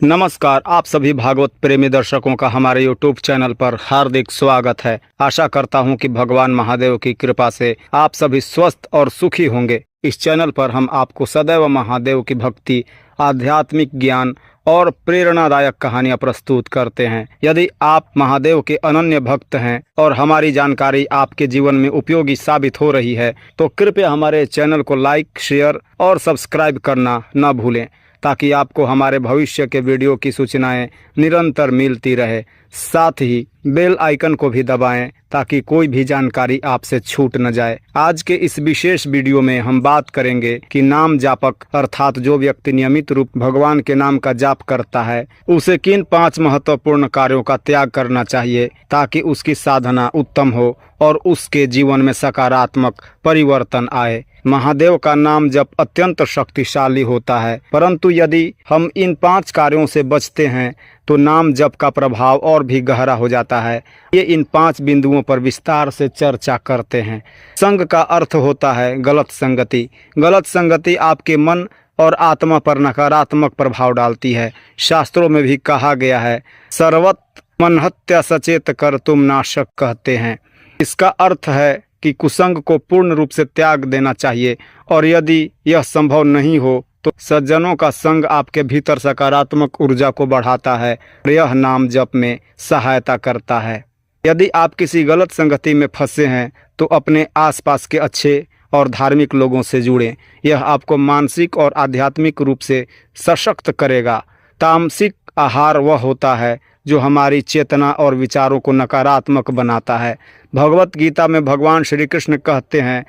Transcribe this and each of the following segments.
नमस्कार। आप सभी भागवत प्रेमी दर्शकों का हमारे YouTube चैनल पर हार्दिक स्वागत है। आशा करता हूं कि भगवान महादेव की कृपा से आप सभी स्वस्थ और सुखी होंगे। इस चैनल पर हम आपको सदैव महादेव की भक्ति, आध्यात्मिक ज्ञान और प्रेरणादायक कहानियां प्रस्तुत करते हैं। यदि आप महादेव के अनन्य भक्त हैं और हमारी जानकारी आपके जीवन में उपयोगी साबित हो रही है तो कृपया हमारे चैनल को लाइक, शेयर और सब्सक्राइब करना न भूलें, ताकि आपको हमारे भविष्य के वीडियो की सूचनाएं निरंतर मिलती रहे। साथ ही बेल आइकन को भी दबाएं ताकि कोई भी जानकारी आपसे छूट न जाए। आज के इस विशेष वीडियो में हम बात करेंगे कि नाम जापक अर्थात जो व्यक्ति नियमित रूप भगवान के नाम का जाप करता है उसे किन 5 महत्वपूर्ण कार्यों का त्याग करना चाहिए ताकि उसकी साधना उत्तम हो और उसके जीवन में सकारात्मक परिवर्तन आए। महादेव का नाम जप अत्यंत शक्तिशाली होता है, परंतु यदि हम इन 5 कार्यों से बचते हैं तो नाम जप का प्रभाव और भी गहरा हो जाता है। ये इन 5 बिंदुओं पर विस्तार से चर्चा करते हैं। संग का अर्थ होता है गलत संगति। गलत संगति आपके मन और आत्मा पर नकारात्मक प्रभाव डालती है। शास्त्रों में भी कहा गया है, सर्वत मनहत्या सचेत कर तुम नाशक कहते हैं। इसका अर्थ है कि कुसंग को पूर्ण रूप से त्याग देना चाहिए, और यदि यह संभव नहीं हो तो सज्जनों का संग आपके भीतर सकारात्मक ऊर्जा को बढ़ाता है और यह नाम जप में सहायता करता है। यदि आप किसी गलत संगति में फंसे हैं तो अपने आसपास के अच्छे और धार्मिक लोगों से जुड़ें। यह आपको मानसिक और आध्यात्मिक रूप से सशक्त करेगा। तामसिक आहार वह होता है जो हमारी चेतना और विचारों को नकारात्मक बनाता है। भगवत गीता में भगवान श्री कृष्ण कहते हैं,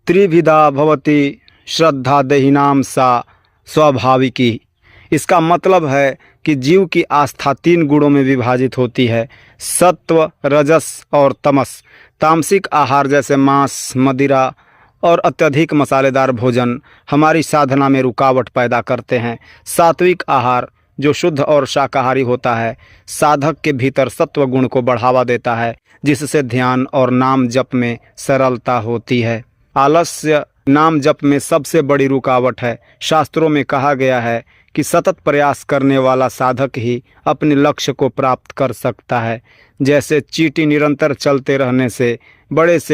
त्रिविधा भवति श्रद्धा देहिनाम सा स्वाभाविकी। इसका मतलब है कि जीव की आस्था 3 गुणों में विभाजित होती है, सत्व, रजस और तमस। तामसिक आहार जैसे मांस, मदिरा और अत्यधिक मसालेदार भोजन हमारी साधना में रुकावट पैदा करते हैं। सात्विक आहार जो शुद्ध और शाकाहारी होता है साधक के भीतर सत्व गुण को बढ़ावा देता है, जिससे ध्यान और नाम जप में सरलता होती है। आलस्य नाम जप में सबसे बड़ी रुकावट है। शास्त्रों में कहा गया है कि सतत प्रयास करने वाला साधक ही अपने लक्ष्य को प्राप्त कर सकता है। जैसे चींटी निरंतर चलते रहने से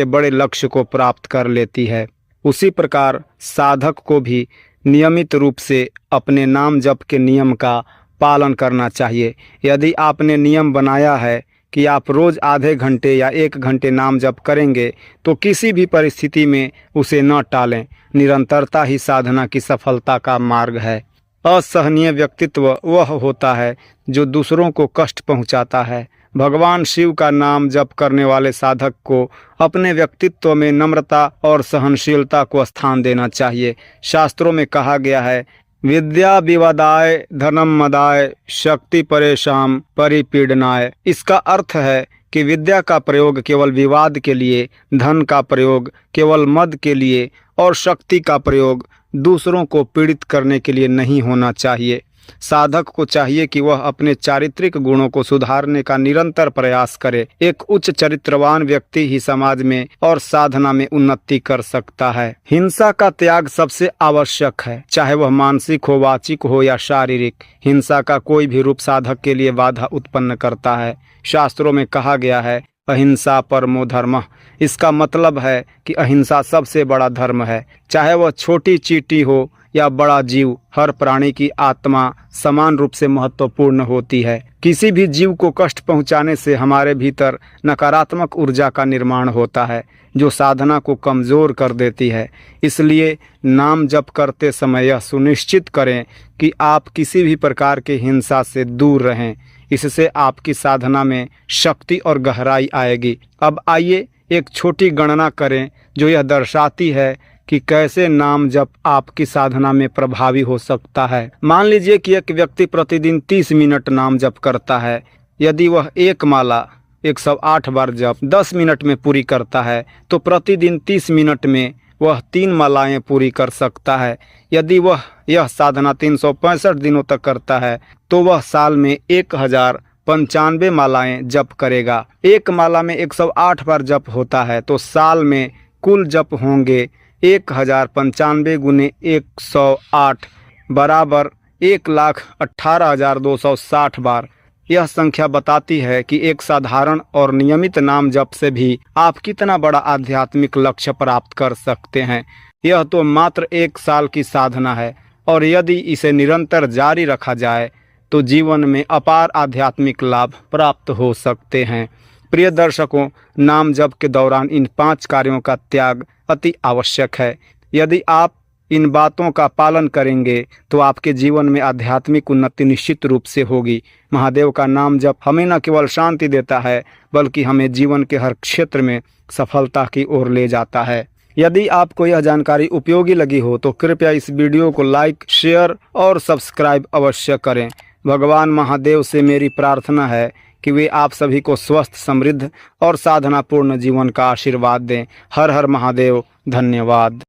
बड़े लक्ष्य को प्राप्त कर लेती है, उसी प्रकार साधक को भी नियमित रूप से अपने नाम जप के नियम का पालन करना चाहिए। यदि आपने नियम बनाया है कि आप रोज़ आधे घंटे या 1 घंटे नाम जप करेंगे तो किसी भी परिस्थिति में उसे न टालें। निरंतरता ही साधना की सफलता का मार्ग है। असहनीय व्यक्तित्व वह होता है जो दूसरों को कष्ट पहुंचाता है। भगवान शिव का नाम जप करने वाले साधक को अपने व्यक्तित्व में नम्रता और सहनशीलता को स्थान देना चाहिए। शास्त्रों में कहा गया है, विद्या विवादाय धनम मदाय शक्ति परेशान परिपीडनाय। इसका अर्थ है कि विद्या का प्रयोग केवल विवाद के लिए, धन का प्रयोग केवल मद के लिए और शक्ति का प्रयोग दूसरों को पीड़ित करने के लिए नहीं होना चाहिए। साधक को चाहिए कि वह अपने चारित्रिक गुणों को सुधारने का निरंतर प्रयास करे। एक उच्च चरित्रवान व्यक्ति ही समाज में और साधना में उन्नति कर सकता है। हिंसा का त्याग सबसे आवश्यक है, चाहे वह मानसिक हो, वाचिक हो या शारीरिक। हिंसा का कोई भी रूप साधक के लिए बाधा उत्पन्न करता है। शास्त्रों में कहा गया है, अहिंसा परमो धर्मः। इसका मतलब है कि अहिंसा सबसे बड़ा धर्म है। चाहे वह छोटी चींटी हो या बड़ा जीव, हर प्राणी की आत्मा समान रूप से महत्वपूर्ण होती है। किसी भी जीव को कष्ट पहुंचाने से हमारे भीतर नकारात्मक ऊर्जा का निर्माण होता है जो साधना को कमज़ोर कर देती है। इसलिए नाम जप करते समय यह सुनिश्चित करें कि आप किसी भी प्रकार की हिंसा से दूर रहें। इससे आपकी साधना में शक्ति और गहराई आएगी। अब आइए एक छोटी गणना करें जो यह दर्शाती है कि कैसे नाम जप आपकी साधना में प्रभावी हो सकता है। मान लीजिए कि एक व्यक्ति प्रतिदिन 30 मिनट नाम जप करता है। यदि वह एक माला 108 बार जप 10 मिनट में पूरी करता है तो प्रतिदिन 30 मिनट में वह 3 मालाएं पूरी कर सकता है। यदि वह यह साधना 365 दिनों तक करता है तो वह साल में 1095 मालाएं जप करेगा। एक माला में 108 बार जप होता है तो साल में कुल जप होंगे 1095 गुने 108 बराबर 1,18,260 बार। यह संख्या बताती है कि एक साधारण और नियमित नाम जप से भी आप कितना बड़ा आध्यात्मिक लक्ष्य प्राप्त कर सकते हैं। यह तो मात्र 1 साल की साधना है और यदि इसे निरंतर जारी रखा जाए तो जीवन में अपार आध्यात्मिक लाभ प्राप्त हो सकते हैं। प्रिय दर्शकों, नाम जप के दौरान इन 5 कार्यों का त्याग अति आवश्यक है। यदि आप इन बातों का पालन करेंगे तो आपके जीवन में आध्यात्मिक उन्नति निश्चित रूप से होगी। महादेव का नाम जप हमें न केवल शांति देता है बल्कि हमें जीवन के हर क्षेत्र में सफलता की ओर ले जाता है। यदि आपको यह जानकारी उपयोगी लगी हो तो कृपया इस वीडियो को लाइक, शेयर और सब्सक्राइब अवश्य करें। भगवान महादेव से मेरी प्रार्थना है कि वे आप सभी को स्वस्थ, समृद्ध और साधनापूर्ण जीवन का आशीर्वाद दें। हर हर महादेव। धन्यवाद।